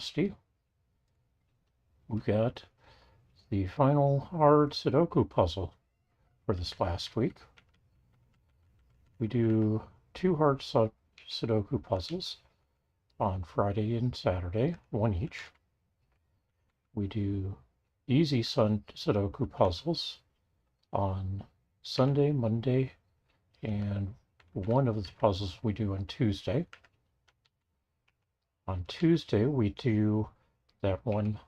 Rusty. We got the final hard Sudoku puzzle for this last week. We do 2 hard Sudoku puzzles on Friday and Saturday, 1 each. We do easy Sudoku puzzles on Sunday, Monday, and one of the puzzles we do on Tuesday. On Tuesday, we do that one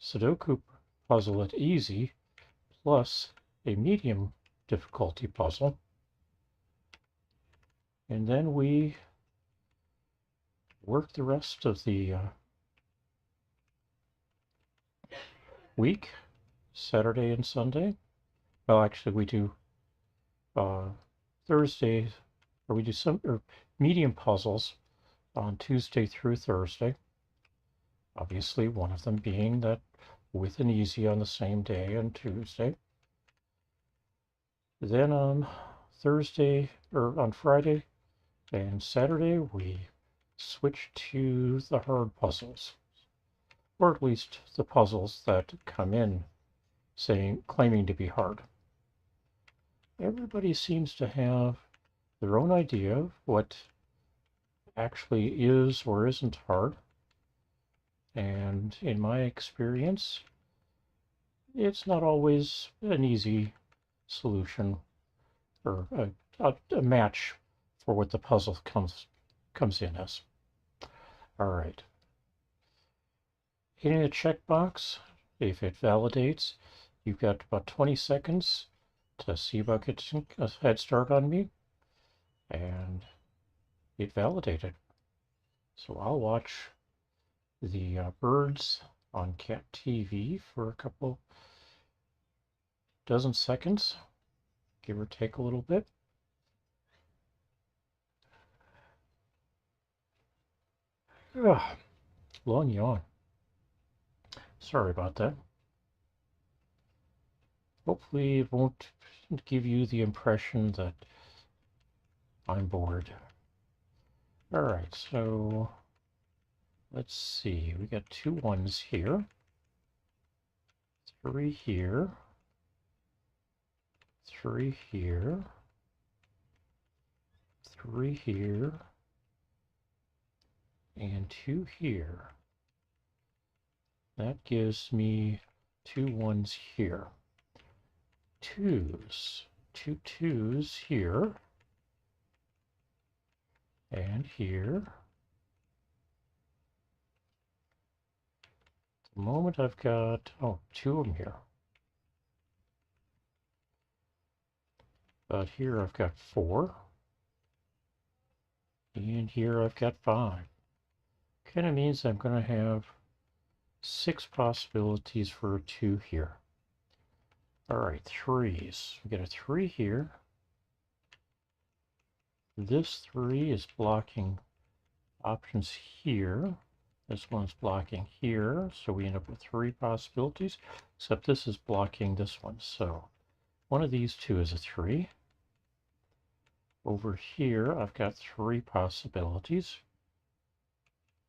Sudoku puzzle at easy plus a medium difficulty puzzle. And then we work the rest of the week, Saturday and Sunday. Well, actually, we do Thursday, or we do some medium puzzles on Tuesday through Thursday. Obviously, one of them being that with an easy on the same day on Tuesday. Then on Thursday, or on Friday and Saturday, we switch to the hard puzzles, or at least the puzzles that come in claiming to be hard. Everybody seems to have their own idea of what actually is or isn't hard. And in my experience, it's not always an easy solution or a match for what the puzzle comes in as. All right. Hitting a checkbox, if it validates, you've got about 20 seconds to see about getting a head start on me, and it validated. So I'll watch the birds on Cat TV for a couple dozen seconds, give or take a little bit. Ugh, long yawn. Sorry about that. Hopefully it won't give you the impression that I'm bored. All right, so let's see. We got 2 1s here, 3 here, 3 here, 3 here, and 2 here. That gives me 2 1s here. 2s, 2 2s here, and here. At the moment I've got, 2 of them here. But here I've got 4. And here I've got 5. Kind of means I'm going to have 6 possibilities for a 2 here. All right, 3s. We get a 3 here. This 3 is blocking options here. This one's blocking here, so we end up with 3 possibilities, except this is blocking this one. So one of these 2 is a 3. Over here, I've got 3 possibilities.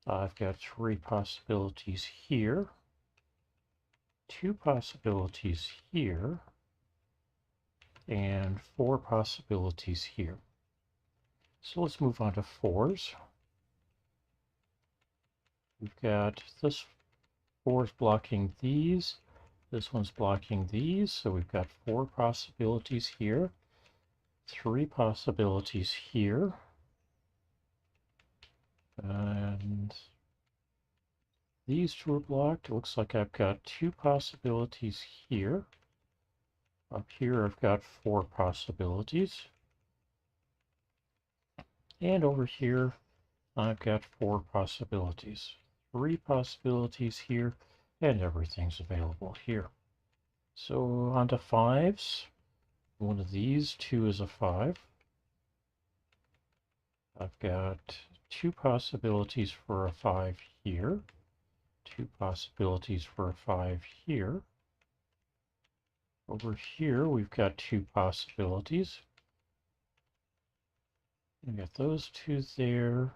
I've got 3 possibilities here, 2 possibilities here, and 4 possibilities here. So let's move on to 4s. We've got this 4 is blocking these. This one's blocking these. So we've got 4 possibilities here, 3 possibilities here, and these 2 are blocked. It looks like I've got 2 possibilities here. Up here I've got 4 possibilities. And over here I've got 4 possibilities. 3 possibilities here, and everything's available here. So on to 5s. One of these 2 is a 5. I've got 2 possibilities for a 5 here, 2 possibilities for a 5 here. Over here we've got 2 possibilities. We got those 2 there,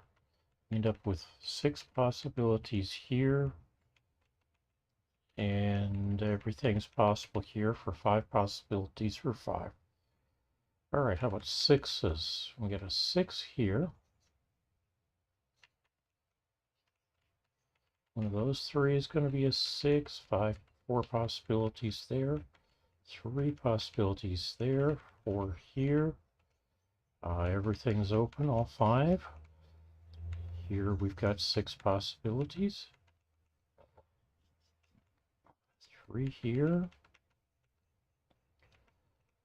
End up with 6 possibilities here, and everything's possible here for 5 possibilities for 5. All right, how about 6s? We get a 6 here. One of those 3 is going to be a 6. 4 possibilities there. 3 possibilities there. 4 here. Everything's open, all 5. Here we've got 6 possibilities. 3 here.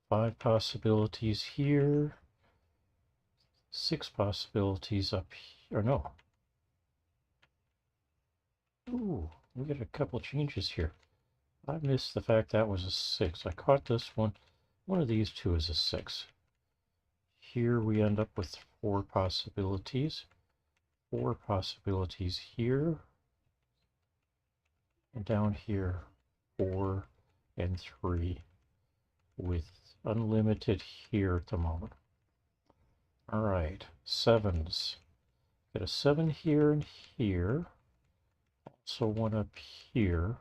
5 possibilities here. 6 possibilities up here. Or no. Ooh, we got a couple changes here. I missed the fact that was a 6. I caught this one. One of these two is a 6. Here we end up with 4 possibilities. 4 possibilities here. And down here, 4 and 3 with unlimited here at the moment. All right, 7s. Got a 7 here and here. Also one up here.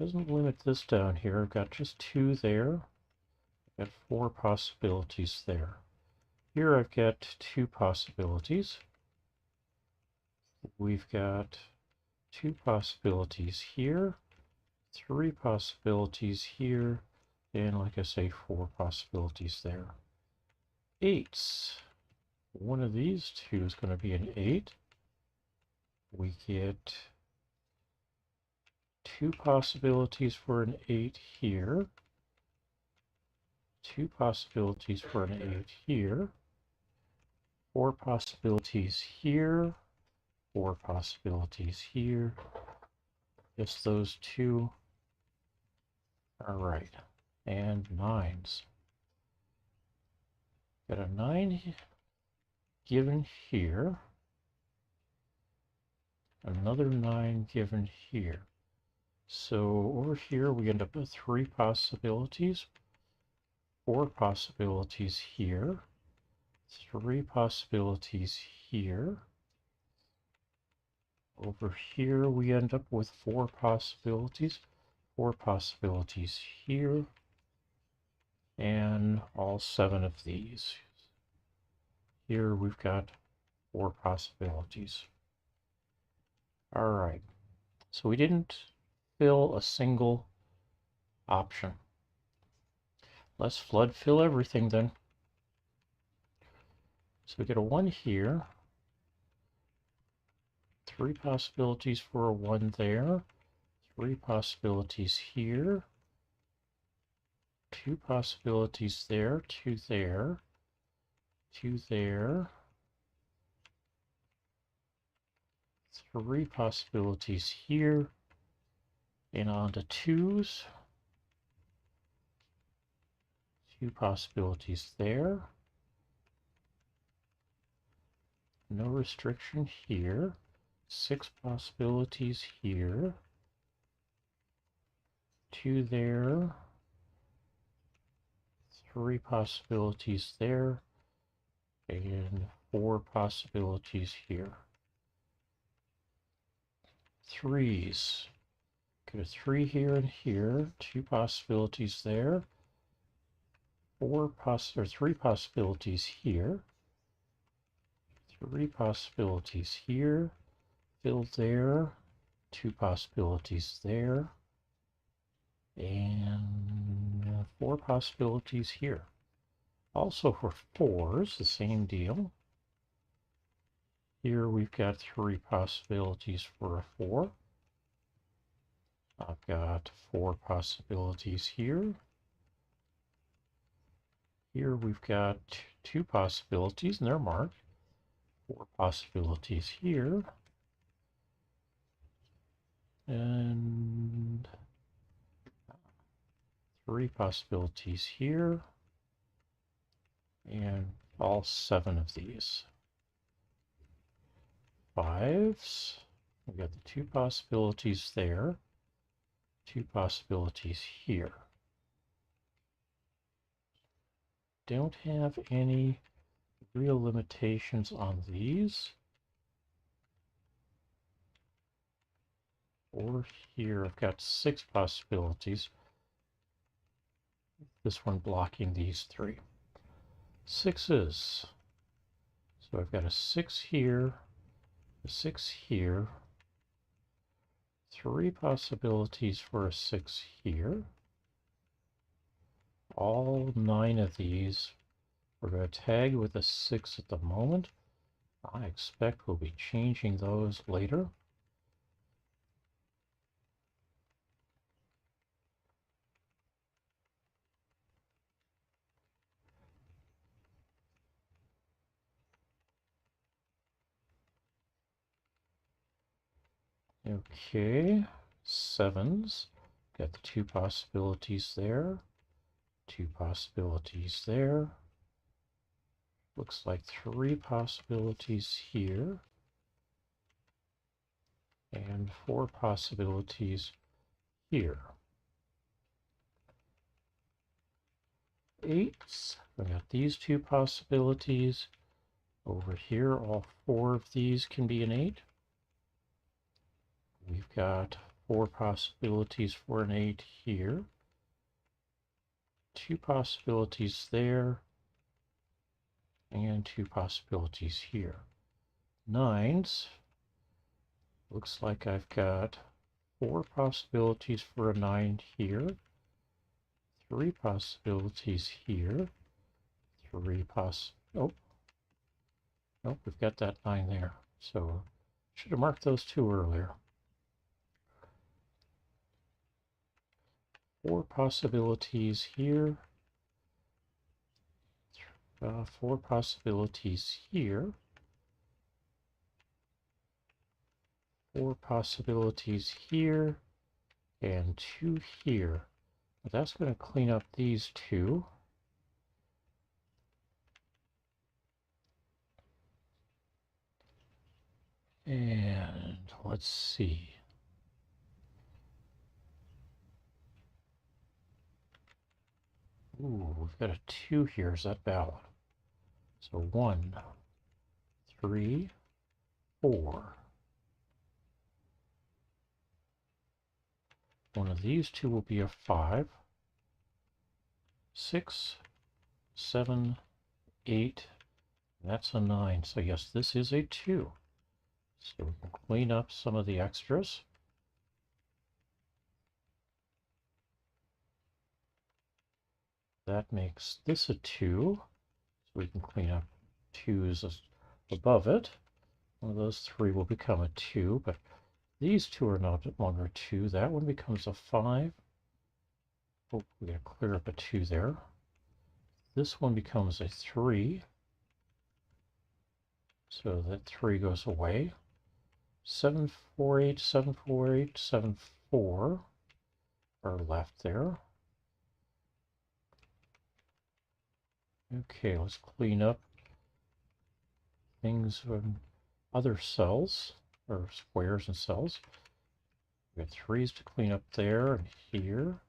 Doesn't limit this down here. I've got just 2 there. Got 4 possibilities there. Here I've got 2 possibilities. We've got 2 possibilities here, 3 possibilities here, and like I say, 4 possibilities there. 8s. One of these two is going to be an 8. We get 2 possibilities for an 8 here, 2 possibilities for an 8 here, 4 possibilities here, 4 possibilities here. Just those 2. All right, and 9s. Got a 9 given here, another 9 given here. So over here we end up with 3 possibilities, 4 possibilities here, 3 possibilities here. Over here we end up with 4 possibilities, 4 possibilities here, and all 7 of these. Here we've got 4 possibilities. All right, so we didn't fill a single option. Let's flood fill everything then. So we get a 1 here, 3 possibilities for a 1 there, 3 possibilities here, 2 possibilities there, 2 there, 2 there, 3 possibilities here, and on to 2s, 2 possibilities there, no restriction here, 6 possibilities here, 2 there, 3 possibilities there, and 4 possibilities here. 3s. Got a 3 here and here, 2 possibilities there, 3 possibilities here, 3 possibilities here, fill there, 2 possibilities there, and 4 possibilities here. Also for 4s, the same deal. Here we've got 3 possibilities for a 4. I've got 4 possibilities here. Here we've got 2 possibilities, and they're marked. 4 possibilities here. And 3 possibilities here. And all 7 of these. 5s. We've got the 2 possibilities there. 2 possibilities here. Don't have any real limitations on these. Or here, I've got 6 possibilities. This one blocking these 3. 6s. So I've got a 6 here, a 6 here, 3 possibilities for a 6 here. All 9 of these we're going to tag with a 6 at the moment. I expect we'll be changing those later. Okay, 7s. Got the 2 possibilities there. 2 possibilities there. Looks like 3 possibilities here. And 4 possibilities here. 8s. We got these 2 possibilities. Over here, all 4 of these can be an 8. We've got 4 possibilities for an 8 here. 2 possibilities there. And 2 possibilities here. 9s. Looks like I've got 4 possibilities for a 9 here. 3 possibilities here. 3 oh, nope, we've got that 9 there. So should have marked those 2 earlier. 4 possibilities here. 4 possibilities here. 4 possibilities here. And 2 here. But that's going to clean up these 2. And let's see. Ooh, we've got a 2 here. Is that valid? So 1, 3, 4. One of these 2 will be a 5. 6, 7, 8. That's a 9. So yes, this is a 2. So we can clean up some of the extras. That makes this a 2. So we can clean up 2's above it. One of those 3 will become a 2, but these 2 are no longer 2. That one becomes a 5. Oh, we gotta clear up a 2 there. This one becomes a 3. So that 3 goes away. 7, 4, 8, 7, 4, 8, 7, 4 are left there. Okay, let's clean up things in other cells, or squares and cells. We got 3's to clean up there and here.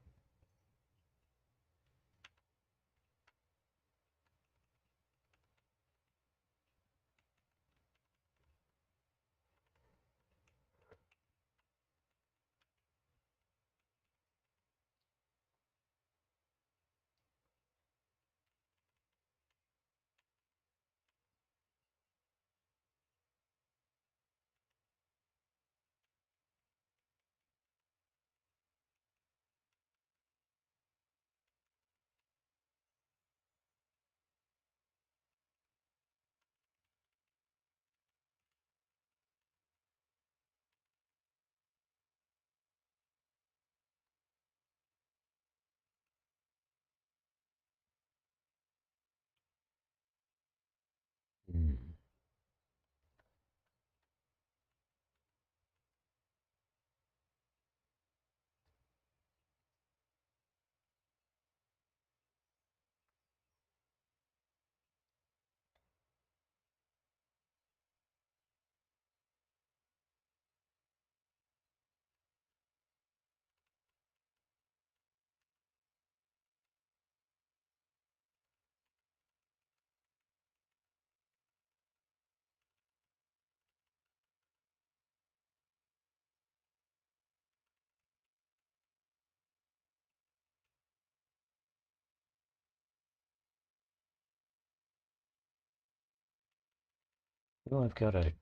Well, I've got a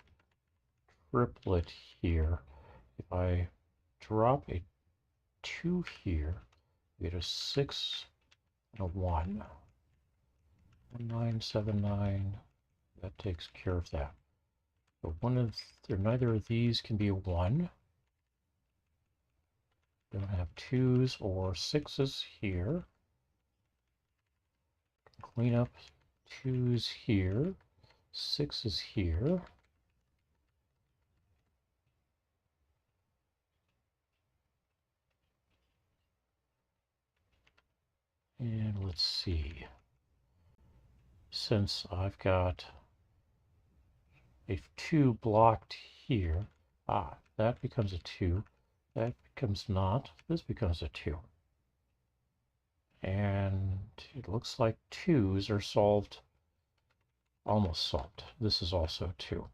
triplet here. If I drop a 2 here, we get a 6 and a 1. 979, that takes care of that. But neither of these can be a 1. Don't have 2s or 6s here. Clean up 2s here, 6s here. And let's see. Since I've got a 2 blocked here, that becomes a 2. That becomes not. This becomes a 2. And it looks like 2s are solved, almost solved. This is also 2.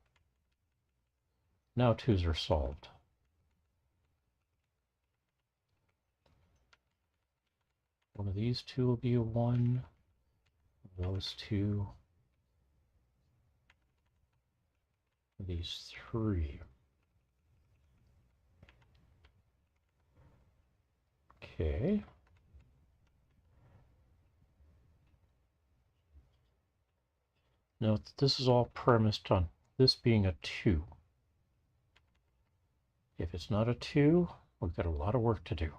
Now 2s are solved. One of these 2 will be a 1. Those 2. These 3. Okay. Now this is all premised on this being a 2. If it's not a 2, we've got a lot of work to do.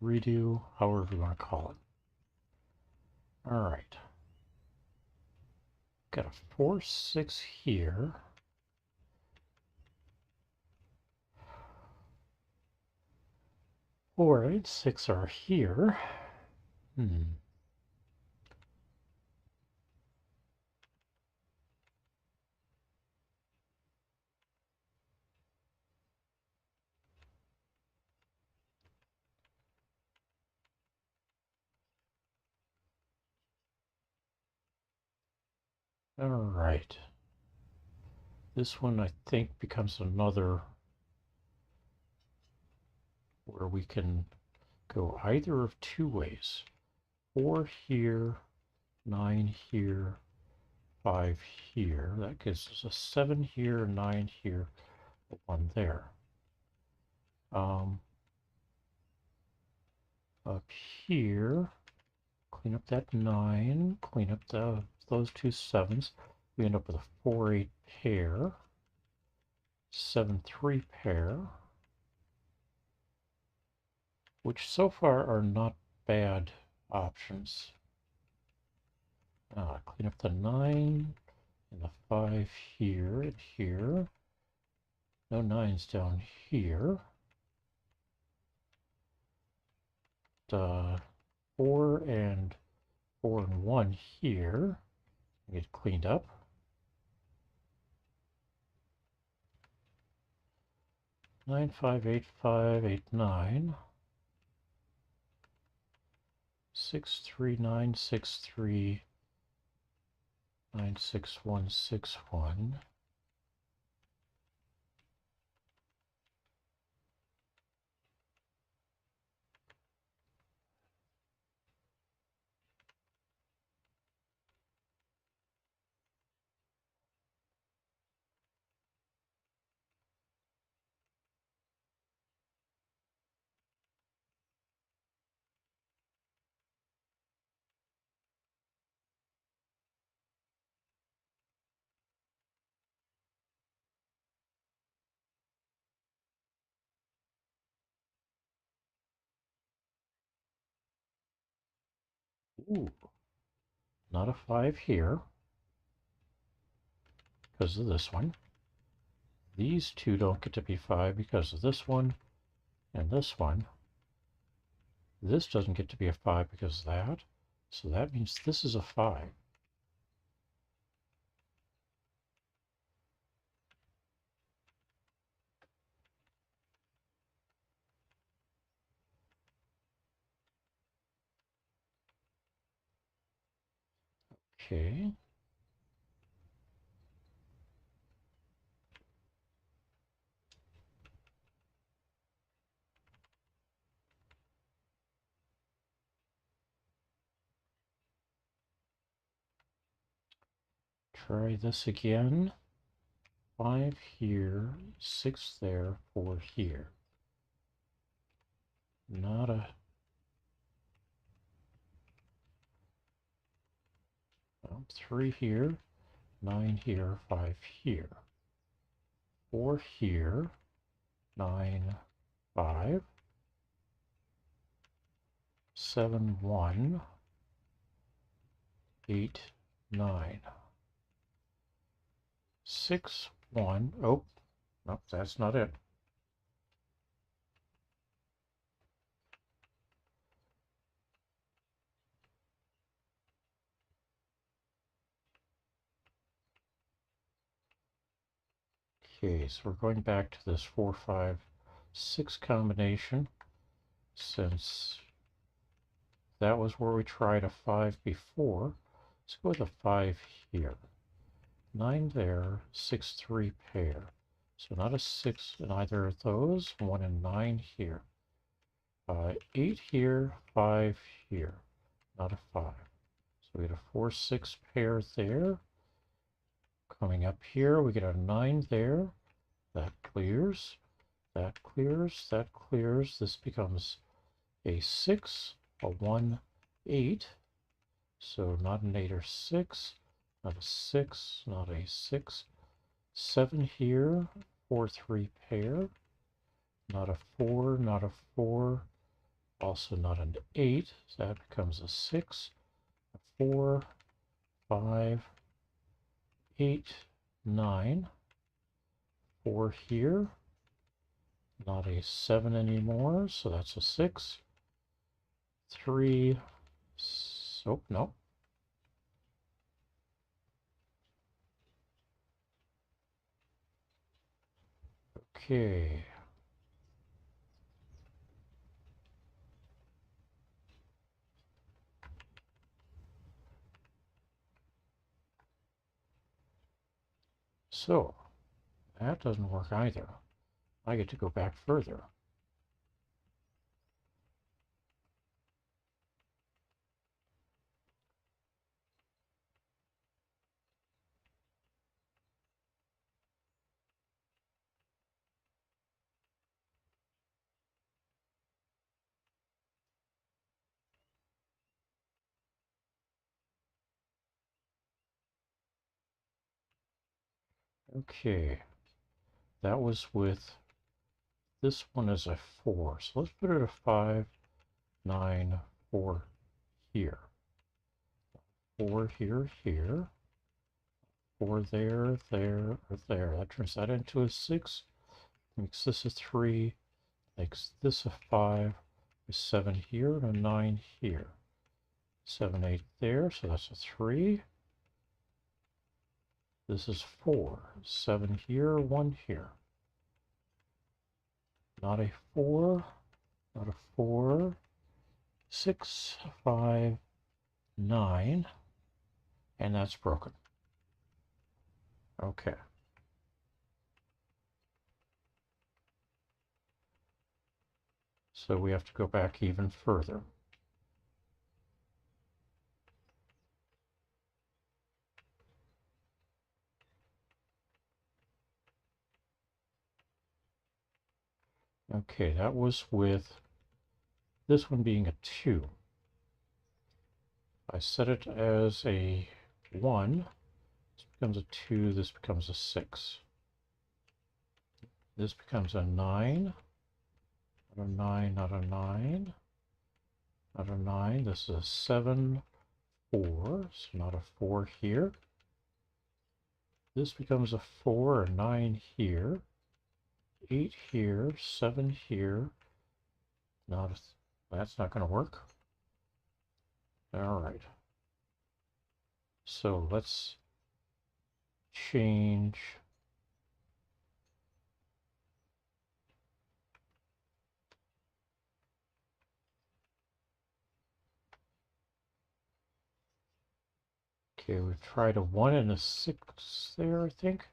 Redo, however you want to call it. All right. Got a 4, 6 here. 4, 8, 6 are here. All right. This one, I think, becomes another where we can go either of 2 ways. 4 here, 9 here, 5 here. That gives us a 7 here, 9 here, 1 there. Up here, clean up that 9, clean up those 2 7s. We end up with a 4, 8 pair, 7, 3 pair, which so far are not bad options. Clean up the 9 and the 5 here and here. No 9s down here. 4 and 1 here. Get cleaned up. 9, 5, 8, 5, 8, 9. 6, 3, 9, 6, 3, 9, 6, 1, 6, 1. Ooh, not a 5 here because of this one. These 2 don't get to be 5 because of this one and this one. This doesn't get to be a 5 because of that. So that means this is a 5. Okay. try this again. 5 here, 6 there, 4 here. Not a... 3 here, 9 here, 5 here. 4 here, 9, 5. 7, 1, 8, 9. 6, 1. Oh, no, that's not it. Okay, so we're going back to this 4, 5, 6 combination, since that was where we tried a 5 before. Let's go with a 5 here. 9 there, 6, 3 pair. So not a 6 in either of those. 1 and 9 here. 8 here, 5 here. Not a 5. So we get a 4, 6 pair there. Coming up here, we get a 9 there. That clears. That clears. That clears. This becomes a 6, a 1, 8. So not an 8 or 6. Not a 6. Not a 6. 7 here. 4, 3 pair. Not a 4. Not a 4. Also not an 8. So that becomes a 6. A 4. 5. 8, 9, 4 here, not a 7 anymore, so that's a 6, 3, oh, no. Okay. So, that doesn't work either. I get to go back further. Okay, that was with, this one is a 4, so let's put it a 5, 9, 4 here. 4 here, here. 4 there, there, or there. That turns that into a 6. Makes this a 3. Makes this a 5. A 7 here and a 9 here. 7, 8 there, so that's a 3. This is 4. 7 here, 1 here. Not a 4. Not a 4. 6, 5, 9. And that's broken. Okay. So we have to go back even further. Okay, that was with this one being a 2. I set it as a 1. This becomes a 2. This becomes a 6. This becomes a 9. Not a 9, not a 9. Not a 9. This is a 7, 4. So not a 4 here. This becomes a 4, a 9 here. 8 here, 7 here. Not a, that's not going to work. All right. So let's change. Okay, we've tried a 1 and a 6 there, I think.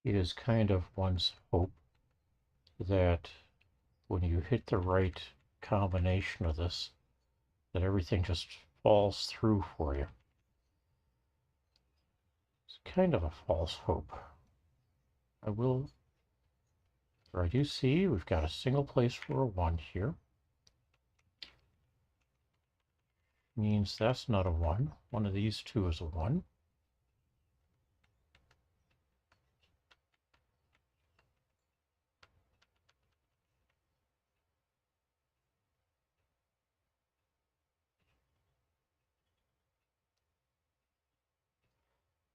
It is kind of one's hope that when you hit the right combination of this, that everything just falls through for you. It's kind of a false hope. I do see we've got a single place for a 1 here. Means that's not a 1. One of these two is a 1.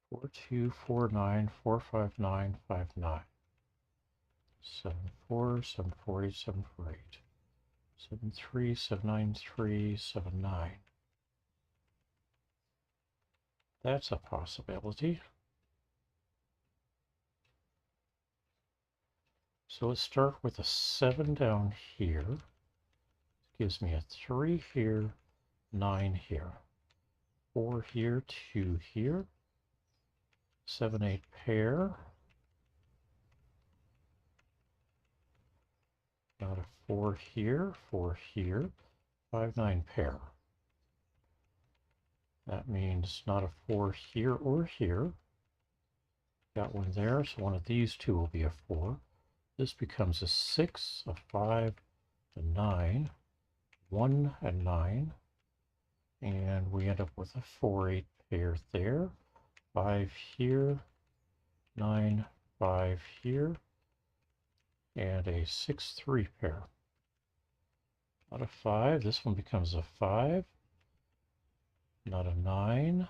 Four, 2, 4, 9, 4, 5, 9, 5, 9. 7, 4, 7, 4, 8, 7, 4, 8. 7, 3, 7, 9, 3, 7, 9. That's a possibility. So let's start with a 7 down here. Gives me a 3 here, 9 here. 4 here, 2 here. 7, 8 pair. Not a 4 here, 4 here. 5, 9 pair. That means not a 4 here or here. Got one there, so one of these two will be a 4. This becomes a 6, a 5, a 9, 1 and 9. And we end up with a 4, 8 pair there. 5 here, 9, 5 here, and a 6, 3 pair. Not a 5, this one becomes a 5, not a 9,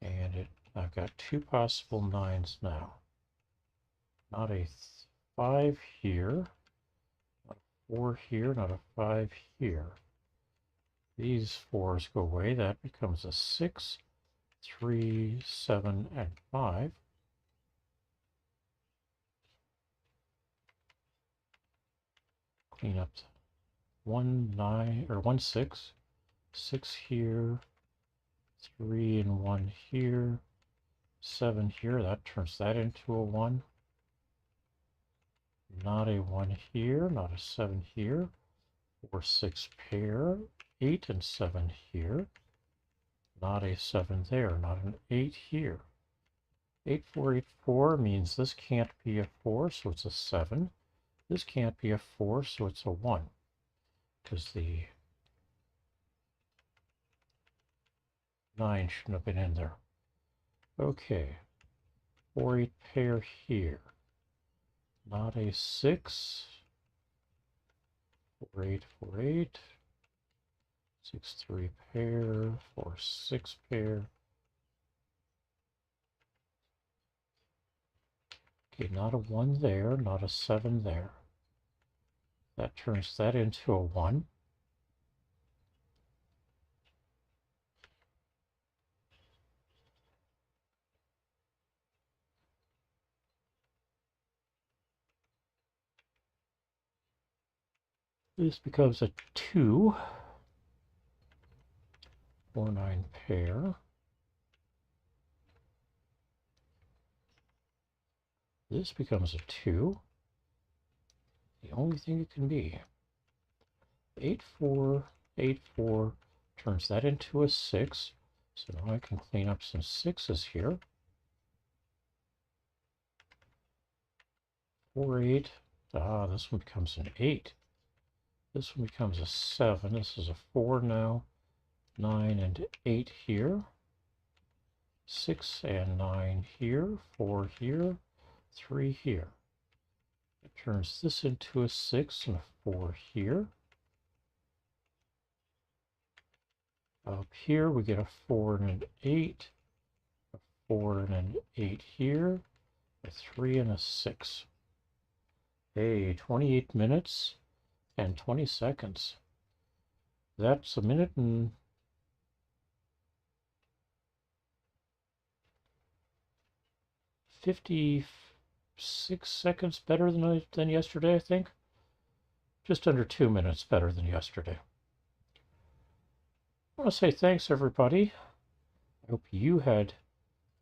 and I've got two possible 9s now. Not a 5 here, not a 4 here, not a 5 here. These 4s go away, that becomes a 6, 3, 7, and 5. Clean up 1, 9, or 1, 6, 6 here, 3 and 1 here, 7 here, that turns that into a 1. Not a 1 here, not a 7 here, 4, 6 pair, 8 and 7 here, not a 7 there, not an 8 here. 8, 4, 8, 4 means this can't be a 4, so it's a 7. This can't be a 4, so it's a 1, because the 9 shouldn't have been in there. Okay, 4, 8 pair here. Not a 6. 4, 8, 4, 8. 6, 3 pair. 4, 6 pair. Okay, not a 1 there, not a 7 there. That turns that into a 1. This becomes a 2. 4, 9 pair. This becomes a 2. The only thing it can be. 8, 4, 8, 4 turns that into a 6. So now I can clean up some 6s here. 4, 8. This one becomes an 8. This one becomes a 7. This is a 4 now. 9 and 8 here. 6 and 9 here. 4 here. 3 here. It turns this into a 6 and a 4 here. Up here we get a 4 and an 8. A 4 and an 8 here, a 3 and a 6. Hey, 28 minutes and 20 seconds. That's a minute and 56 seconds better than yesterday, I think. Just under 2 minutes better than yesterday. I want to say thanks, everybody. I hope you had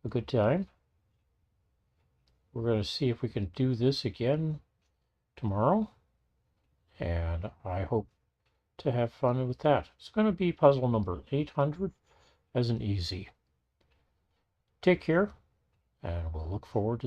a good time. We're going to see if we can do this again tomorrow, and I hope to have fun with that. It's going to be puzzle number 800 as an easy. Take care, and we'll look forward to